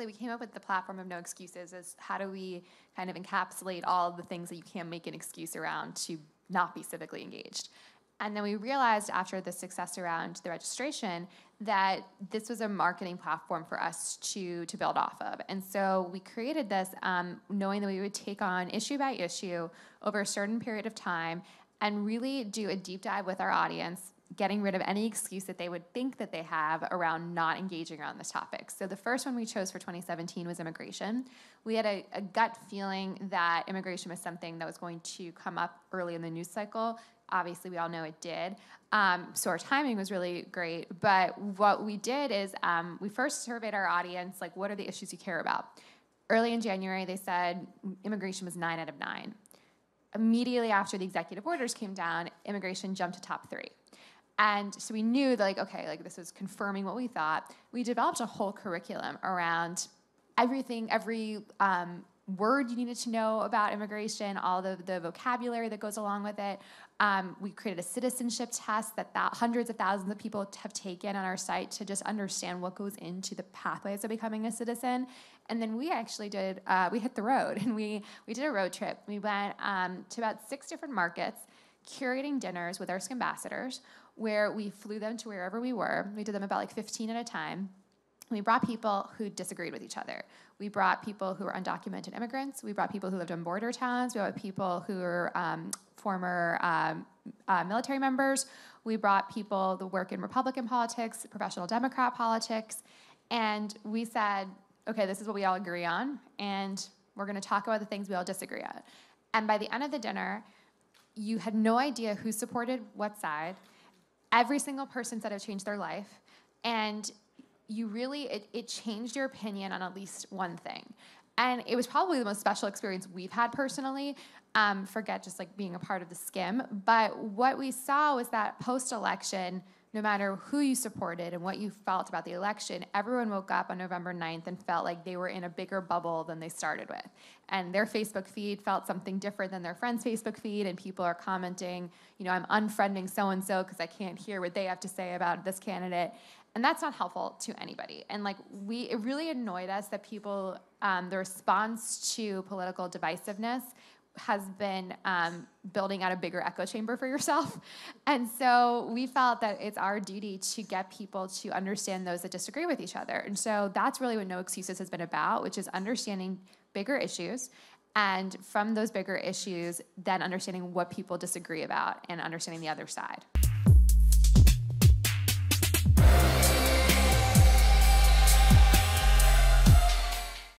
we came up with the platform of no excuses as how do we kind of encapsulate all of the things that you can't make an excuse around to not be civically engaged. And then we realized after the success around the registration that this was a marketing platform for us to build off of. And so we created this knowing that we would take on issue by issue over a certain period of time and really do a deep dive with our audience, getting rid of any excuse that they would think that they have around not engaging around this topic. So the first one we chose for 2017 was immigration. We had a gut feeling that immigration was something that was going to come up early in the news cycle. Obviously, we all know it did. So our timing was really great. But what we did is we first surveyed our audience, like, what are the issues you care about? Early in January, they said immigration was 9 out of 9. Immediately after the executive orders came down, immigration jumped to top 3. And so we knew that, like, okay, like this was confirming what we thought. We developed a whole curriculum around everything, every word you needed to know about immigration, all the vocabulary that goes along with it. We created a citizenship test that hundreds of thousands of people have taken on our site to just understand what goes into the pathways of becoming a citizen. And then we actually did, we hit the road and we did a road trip. We went to about 6 different markets, curating dinners with our ambassadors, where we flew them to wherever we were. We did them about like 15 at a time. We brought people who disagreed with each other. We brought people who were undocumented immigrants. We brought people who lived in border towns. We brought people who were former military members. We brought people that work in Republican politics, professional Democrat politics. And we said, okay, this is what we all agree on, and we're going to talk about the things we all disagree on. And by the end of the dinner, you had no idea who supported what side. Every single person said it changed their life. And you really, it changed your opinion on at least one thing. And it was probably the most special experience we've had personally. Forget just like being a part of the skim. But what we saw was that post-election, no matter who you supported and what you felt about the election, everyone woke up on November 9th and felt like they were in a bigger bubble than they started with. And their Facebook feed felt something different than their friend's Facebook feed, and people are commenting, you know, I'm unfriending so-and-so because I can't hear what they have to say about this candidate. And that's not helpful to anybody. And like it really annoyed us that people, the response to political divisiveness has been building out a bigger echo chamber for yourself. And so we felt that it's our duty to get people to understand those that disagree with each other. And so that's really what No Excuses has been about, which is understanding bigger issues. And from those bigger issues, then understanding what people disagree about and understanding the other side.